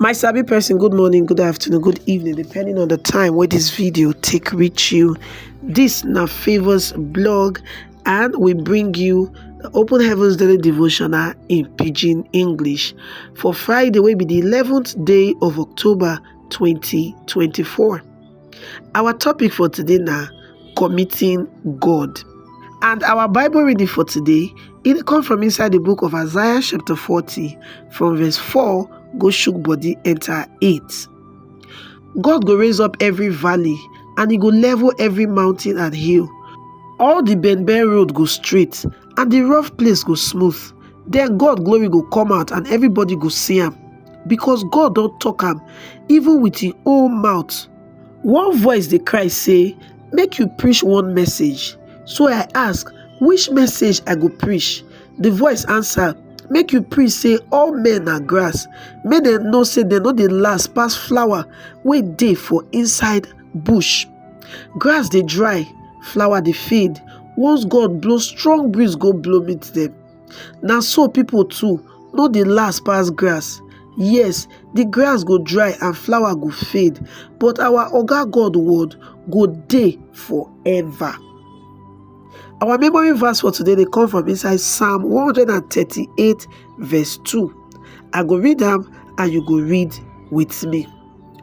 My sabi person, good morning, good afternoon, good evening, depending on the time where this video take reach you. This na Favors blog, and we bring you the Open Heavens Daily Devotional in Pidgin English for Friday, will be the 11th day of October 2024. Our topic for today now, committing God. And our Bible reading for today, it comes from inside the book of Isaiah chapter 40, from verse 4, go shook body enter 8. God go raise up every valley, and he go level every mountain and hill. All the bend road go straight, and the rough place go smooth. Then God glory go come out, and everybody go see him, because God don't talk him, even with his own mouth. One voice dey cry say, make you preach one message. So I ask, which message I go preach? The voice answer, make you preach say all men are grass. Make dem know say dem no dey last pass flower wey dey for inside bush. Grass dey dry, flower dey fade. Once God blow strong breeze go blow meet them. Na so people too no dey last pass grass. Yes, the grass go dry and flower go fade, but our Oga God word go dey forever. Our memory verse for today, they come from inside Psalm 138 verse 2. I go read them and you go read with me.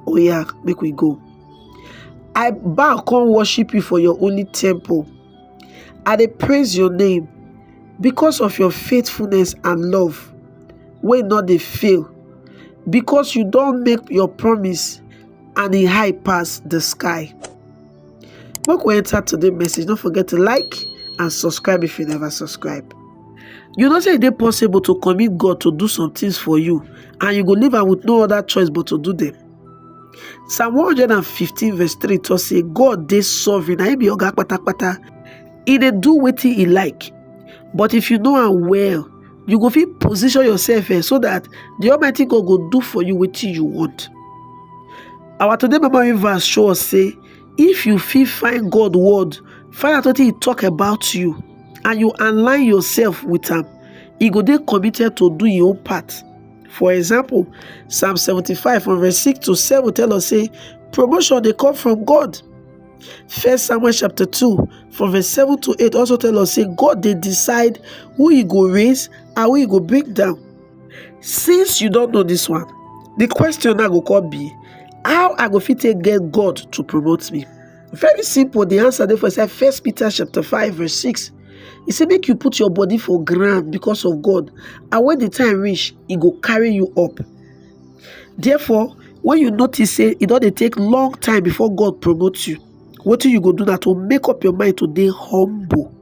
Oh yeah, make we go. I bow come worship you for your only temple. I dey praise your name because of your faithfulness and love, wey not dey fail, because you don't make your promise and e high pass the sky. Make we enter today's message. Don't forget to like and subscribe if you never subscribe. You know say it is possible to commit God to do some things for you, and you go live am with no other choice but to do them. Psalm 115 verse 3 to say God dey sovereign, na him be oga kpatakpata. He dey do wetin he like. But if you know am well, you go fit position yourself so that the Almighty God go do for you wetin you want. Our today memory verse show us say, if you fit find God word, find out what he talk about you, and you align yourself with him, he go dey committed to do your own part. For example, Psalm 75 from verse 6 to 7 tell us say, promotion they come from God. 1 Samuel chapter 2 from verse 7 to 8 also tell us say, God they decide who he go raise and who he go bring down. Since you don't know this one, the question now go come be, how I go fit take get God to promote me? Very simple. The answer therefore is 1 Peter chapter 5 verse 6. He said, make you put your body for ground because of God, and when the time reach, he go carry you up. Therefore, when you notice say it don't take long time before God promotes you, what do you go do? That to make up your mind to dey humble.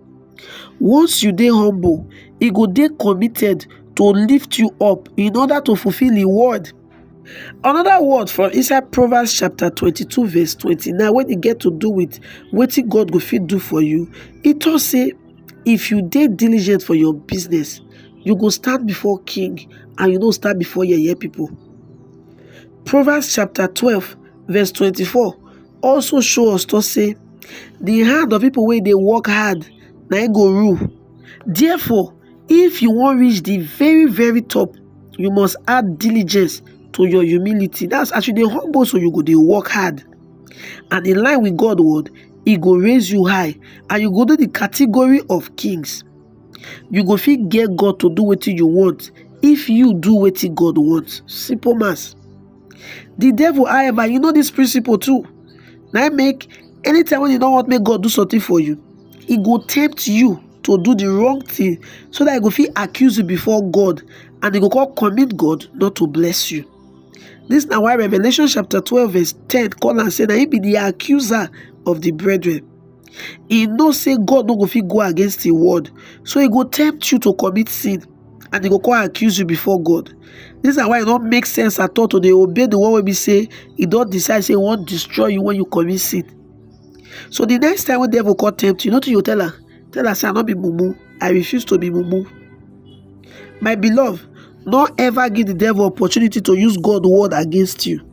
Once you dey humble, he go dey committed to lift you up in order to fulfill the word. Another word from inside Proverbs chapter 22 verse 29, when you get to do with wetin God go fit do for you, it does say, if you dey diligent for your business, you go stand before king, and you don't stand before your people. Proverbs chapter 12 verse 24 also show us to say, the hand of people wey dey work hard, na im go rule. Therefore, if you want reach the very very top, you must add diligence to your humility. That's actually the humble, so you go dey work hard. And in line with God's word, he go raise you high, and you go to the category of kings. You go fit get God to do what you want if you do what God wants. Simple mass. The devil, however, you know this principle too. Now make anytime when you don't want make God do something for you, he go tempt you to do the wrong thing, so that he go fit accuse you before God, and he go call commit God not to bless you. This is now why Revelation chapter 12 verse 10 call and say that he be the accuser of the brethren. He know say God no go fit go against his word, so he go tempt you to commit sin, and he go call accuse you before God. This is why it don't make sense at all to dey obey the one wey be say he don't decide say he won't destroy you when you commit sin. So the next time when devil call tempt you, nothing you tell her say I not be mumu, I refuse to be mumu. My beloved, don't ever give the devil opportunity to use God's word against you.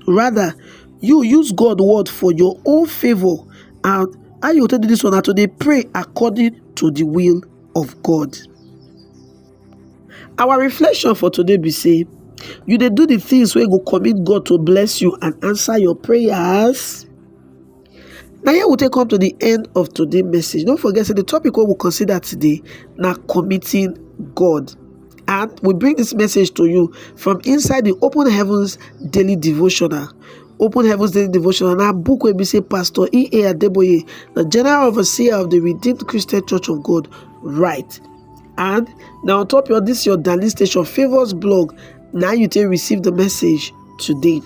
Rather, you use God's word for your own favor, and how you tell this one that today pray according to the will of God. Our reflection for today be say, You dey do the things wey go commit God to bless you and answer your prayers. Now here we take come to the end of today's message. Don't forget, say the topic we will consider today now committing God. And we bring this message to you from inside the Open Heavens Daily Devotional. Open Heavens Daily Devotional. Now book will be say Pastor E.A. Adeboye, the General Overseer of the Redeemed Christian Church of God, right. And now on top of this, your daily station favors blog. Now you take receive the message today.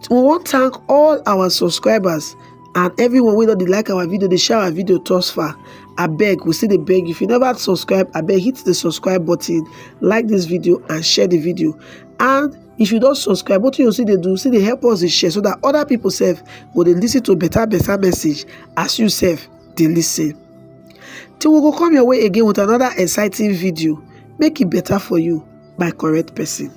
We want to thank all our subscribers and everyone wey don dey like our video, dey share our video thus far. Abeg, we still dey beg you, if you never subscribe, abeg hit the subscribe button, like this video and share the video. And if you don't subscribe, what you see they do, see they help us to share so that other people sef go dey listen to better message as you sef dey listen. Till we go come your way again with another exciting video, make it better for you by correct person.